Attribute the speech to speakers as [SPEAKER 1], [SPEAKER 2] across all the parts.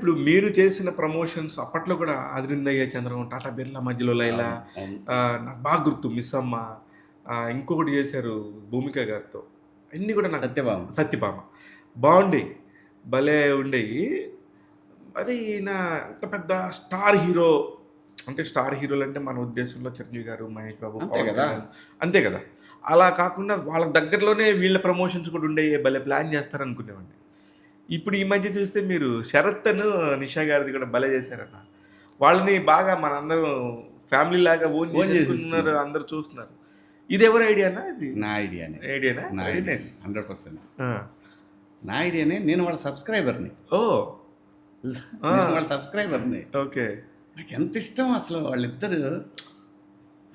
[SPEAKER 1] ఇప్పుడు మీరు చేసిన ప్రమోషన్స్ అప్పట్లో కూడా అదిరిందయ్య చంద్రబాబు, టాటా బిర్లా మధ్యలో లైలా,
[SPEAKER 2] అవును, అవును.
[SPEAKER 1] నాకు బాగా గుర్తు మిస్సమ్మ, ఇంకొకటి చేశారు భూమిక గారితో, అన్నీ కూడా నాకు
[SPEAKER 2] సత్యభామ.
[SPEAKER 1] సత్యభామ బాగుండేవి, భలే ఉండేవి. మరి ఈయన అంత పెద్ద స్టార్ హీరో, అంటే స్టార్ హీరోలు అంటే మన ఉద్దేశంలో చిరంజీవి గారు, మహేష్ బాబు,
[SPEAKER 2] అంతే
[SPEAKER 1] పవన్
[SPEAKER 2] కదా.
[SPEAKER 1] కళ్యాణ్, అంతే కదా. అలా కాకుండా వాళ్ళ దగ్గరలోనే వీళ్ళ ప్రమోషన్స్ కూడా ఉండేవి, భలే ప్లాన్ చేస్తారనుకునేవాడిని. ఇప్పుడు ఈ మధ్య చూస్తే మీరు శరత్ను నిషా గారిది కూడా భలే చేశారన్న. వాళ్ళని బాగా మనందరం ఫ్యామిలీ లాగా ఓన్
[SPEAKER 2] ఓన్
[SPEAKER 1] చేసుకుంటున్నారు,
[SPEAKER 2] చేసేసుకున్నారు.
[SPEAKER 1] అందరూ చూస్తున్నారు. ఇది ఎవరి ఐడియానా? ఇది
[SPEAKER 2] నా ఐడియానే.
[SPEAKER 1] ఐడియానా?
[SPEAKER 2] నా
[SPEAKER 1] వెరీ
[SPEAKER 2] ఐడియా
[SPEAKER 1] నైస్.
[SPEAKER 2] 100%. నా ఐడియానే. నేను వాళ్ళ సబ్స్క్రైబర్ని.
[SPEAKER 1] ఓ
[SPEAKER 2] నేను వాళ్ళ సబ్స్క్రైబర్ని.
[SPEAKER 1] ఓకే.
[SPEAKER 2] నాకు ఎంత ఇష్టం అసలు వాళ్ళిద్దరు.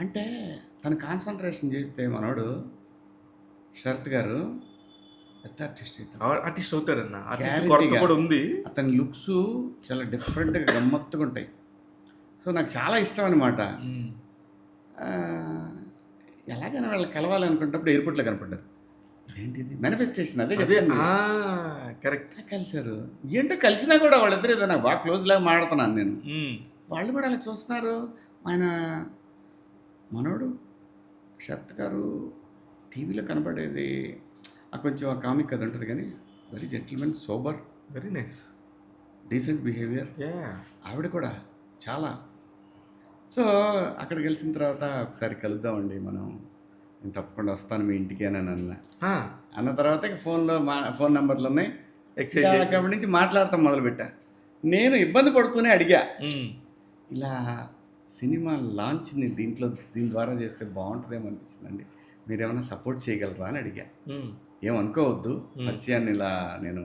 [SPEAKER 2] అంటే తను కాన్సన్ట్రేషన్ చేస్తే మనోడు శరత్ గారు పెద్ద ఆర్టిస్ట్ అవుతాడు.
[SPEAKER 1] ఆర్టిస్ట్ అవుతారన్న, ఆర్టిస్ట్
[SPEAKER 2] Guarantee
[SPEAKER 1] కొరత
[SPEAKER 2] గా.
[SPEAKER 1] కూడా ఉంది.
[SPEAKER 2] అతని లుక్స్ చాలా డిఫరెంట్గా గమ్మత్తుగా ఉంటాయి. సో నాకు చాలా ఇష్టం అనమాట. ఎలాగైనా వాళ్ళు కలవాలనుకున్నప్పుడు ఎయిర్పోర్ట్లో కనపడ్డారు. ఇదేంటిది మేనిఫెస్టేషన్. అదే
[SPEAKER 1] అదే
[SPEAKER 2] చెప్తుంది.
[SPEAKER 1] కరెక్ట్.
[SPEAKER 2] కలిశారు. ఏంటో కలిసినా కూడా వాళ్ళిద్దరు ఏదో నాకు బాగా క్లోజ్ లాగా మాడుతున్నాను నేను. వాళ్ళు కూడా అలా చూస్తున్నారు. ఆయన మనోడు శరత్ గారు టీవీలో కనబడేది కొంచెం ఆ కామిక్ అది ఉంటుంది, కానీ very gentleman, sober,
[SPEAKER 1] very nice,
[SPEAKER 2] decent behaviour. ఆవిడ కూడా చాలా. సో అక్కడ కలిసిన తర్వాత ఒకసారి కలుద్దామండి మనం, నేను తప్పకుండా వస్తాను మీ ఇంటికి అని అన్న తర్వాత ఇక ఫోన్ నెంబర్లు ఉన్నాయి. అక్కడి నుంచి మాట్లాడతాం మొదలుపెట్టా. నేను ఇబ్బంది పడుతూనే అడిగా, ఇలా సినిమా లాంచ్ని దీని ద్వారా చేస్తే బాగుంటుందేమో అనిపిస్తుందండి, మీరు ఏమైనా సపోర్ట్ చేయగలరా అని అడిగా. ఏమనుకోవద్దు, పరిచయాన్ని ఇలా నేను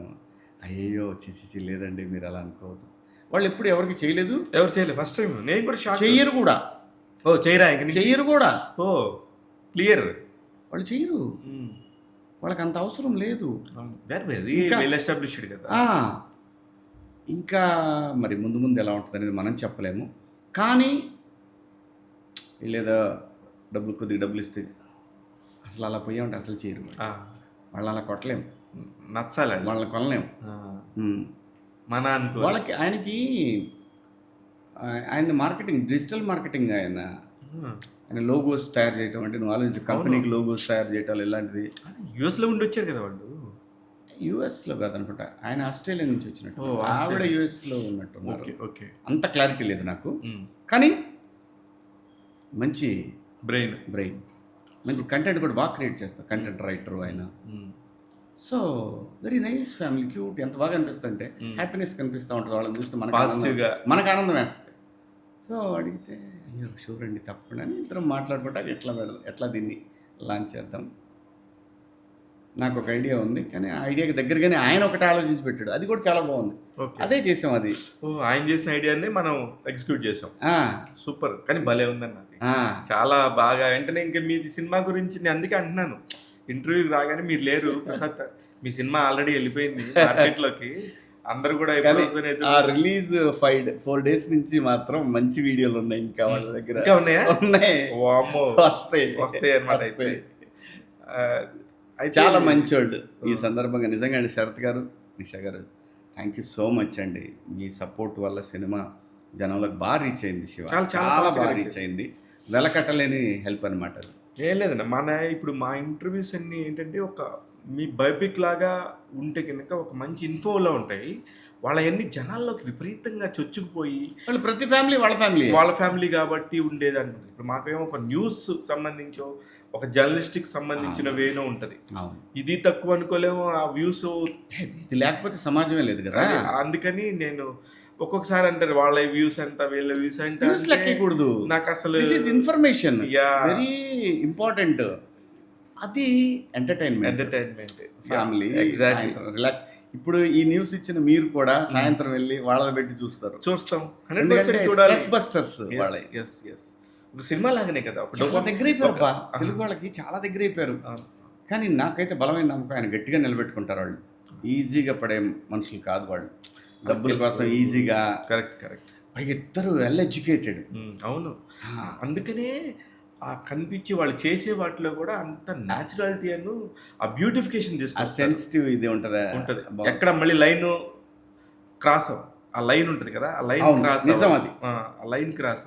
[SPEAKER 2] అయ్యో చేసి లేదండి మీరు అలా అనుకోవద్దు. వాళ్ళు ఎప్పుడు ఎవరికి చేయలేదు,
[SPEAKER 1] ఎవరు చేయలేదు, ఫస్ట్ టైం. నేను కూడా షాక్.
[SPEAKER 2] చెయ్యరు కూడా.
[SPEAKER 1] ఓ చేయరా? ఇంక
[SPEAKER 2] చెయ్యరు కూడా.
[SPEAKER 1] ఓ క్లియర్.
[SPEAKER 2] వాళ్ళు చెయ్యరు, వాళ్ళకి అంత అవసరం లేదు.
[SPEAKER 1] వెరీ వెల్ ఎస్టాబ్లిష్డ్ కదా.
[SPEAKER 2] ఇంకా మరి ముందు ముందు ఎలా ఉంటుంది అనేది మనం చెప్పలేము. కానీ వీళ్ళేదో కొద్దిగా డబ్బులు ఇస్తే అసలు అలా పోయామంటే అసలు చేయరు. వాళ్ళు అలా కొట్టలేము,
[SPEAKER 1] నచ్చాలి,
[SPEAKER 2] వాళ్ళని కొనలేము.
[SPEAKER 1] మన అనుకో
[SPEAKER 2] వాళ్ళకి ఆయన మార్కెటింగ్, డిజిటల్ మార్కెటింగ్, ఆయన లోగోస్ తయారు చేయటం అంటే నువ్వు ఆలోచించు, కంపెనీకి లోగోస్ తయారు చేయటం ఇలాంటిది.
[SPEAKER 1] యూఎస్లో ఉండి వచ్చారు కదా వాళ్ళు.
[SPEAKER 2] యూఎస్లో కాదనుకుంటా, ఆయన ఆస్ట్రేలియా నుంచి వచ్చినట్టు, ఆవిడ యూఎస్లో ఉన్నట్టు.
[SPEAKER 1] ఓకే,
[SPEAKER 2] అంత క్లారిటీ లేదు నాకు. కానీ మంచి బ్రెయిన్, మంచి కంటెంట్ కూడా బాగా క్రియేట్ చేస్తారు, కంటెంట్ రైటర్ ఆయన. So very nice family, cute. ఎంత బాగా అనిపిస్తుంది అంటే హ్యాపీనెస్ కనిపిస్తూ ఉంటుంది వాళ్ళని చూస్తే, మనకు ఆనందం వేస్తుంది. సో అడిగితే అయ్యో షూర్ అండి తప్పకుండా అని ఇద్దరం మాట్లాడుకుంటా ఎట్లా దీన్ని లాంచ్ చేద్దాం. నాకు ఒక ఐడియా ఉంది, కానీ ఆ ఐడియాకి దగ్గరగానే ఆయన ఒకటి ఆలోచించి పెట్టాడు, అది కూడా చాలా బాగుంది. అదే చేసాం అది. ఆయన
[SPEAKER 1] చేసిన ఐడియాని మనం ఎగ్జిక్యూట్ చేసాం. సూపర్, కానీ భలే ఉందన్న, చాలా బాగా. వెంటనే ఇంకా మీది సినిమా గురించి నేను అందుకే అంటున్నాను, ఇంటర్వ్యూకి రాగానే మీరు లేరు ప్రసాద్, మీ సినిమా ఆల్రెడీ వెళ్ళిపోయింది మార్కెట్లోకి, అందరు కూడా
[SPEAKER 2] రిలీజ్ 4 days నుంచి మాత్రం మంచి వీడియోలు ఉన్నాయి ఇంకా వాళ్ళ దగ్గర.
[SPEAKER 1] ఇంకా ఉన్నాయా?
[SPEAKER 2] ఉన్నాయి, వస్తాయి
[SPEAKER 1] అన్నమాట.
[SPEAKER 2] చాలా మంచోళ్ళు. ఈ సందర్భంగా నిజంగా అండి శరత్ గారు, నిషా గారు, థ్యాంక్ యూ సో మచ్ అండి. మీ సపోర్ట్ వల్ల సినిమా జనంలోకి బాగా రీచ్ అయింది. శివ చాలా బాగా రీచ్ అయింది. వెలకట్టలేని హెల్ప్ అనమాట.
[SPEAKER 1] ఏం లేదన్న, ఇప్పుడు మా ఇంటర్వ్యూస్ అన్నీ ఏంటంటే ఒక మీ బయోపిక్ లాగా ఉంటే కనుక ఒక మంచి ఇన్ఫోలా ఉంటాయి. వాళ్ళవన్నీ జనాల్లోకి విపరీతంగా చొచ్చుకుపోయి,
[SPEAKER 2] వాళ్ళు ప్రతి ఫ్యామిలీ వాళ్ళ
[SPEAKER 1] ఫ్యామిలీ కాబట్టి ఉండేదాన్ని. ఇప్పుడు మాకేమో ఒక న్యూస్ సంబంధించో, ఒక జర్నలిస్టిక్ సంబంధించిన వేనో ఉంటుంది. ఇది తక్కువ అనుకోలేము, ఆ వ్యూస్
[SPEAKER 2] ఇది లేకపోతే సమాజమే లేదు కదా.
[SPEAKER 1] అందుకని నేను ఒక్కొక్కసారి అంటారు వాళ్ళ వ్యూస్ ఎంత, వీళ్ళ వ్యూస్ అంటే
[SPEAKER 2] లెక్కకూడదు.
[SPEAKER 1] నాకు అసలు
[SPEAKER 2] ఇన్ఫర్మేషన్ వెరీ ఇంపార్టెంట్. అది ఎంటర్టైన్మెంట్ ఫ్యామిలీ, రిలాక్స్. ఇప్పుడు ఈ న్యూస్ ఇచ్చిన మీరు కూడా సాయంత్రం వెళ్ళి వాళ్ళని పెట్టి చూస్తాం. Stress busters.
[SPEAKER 1] ఒక సినిమా లాగానే కదా,
[SPEAKER 2] చాలా దగ్గర అయిపోయారు. తెలుగు వాళ్ళకి చాలా దగ్గర అయిపోయారు. కానీ నాకైతే బలమైన నమ్మకం, ఆయన గట్టిగా నిలబెట్టుకుంటారు. వాళ్ళు ఈజీగా పడే మనుషులు కాదు వాళ్ళు, డబ్బుల కోసం ఈజీగా.
[SPEAKER 1] కరెక్ట్.
[SPEAKER 2] పైగా ఇద్దరు వెల్ ఎడ్యుకేటెడ్.
[SPEAKER 1] అవును, అందుకనే ఆ కనిపించి వాళ్ళు చేసే వాటిలో కూడా అంత న్యాచురాలిటీ అను ఆ బ్యూటిఫికేషన్
[SPEAKER 2] తీసుకుంటారు. సెన్సిటివ్ ఇది ఉంటుంది.
[SPEAKER 1] ఎక్కడ మళ్ళీ లైన్ క్రాస్ ఆ లైన్ ఉంటుంది కదా, ఆ లైన్
[SPEAKER 2] అవును,
[SPEAKER 1] క్రాస్
[SPEAKER 2] నిజం అది.
[SPEAKER 1] ఆ లైన్ క్రాస్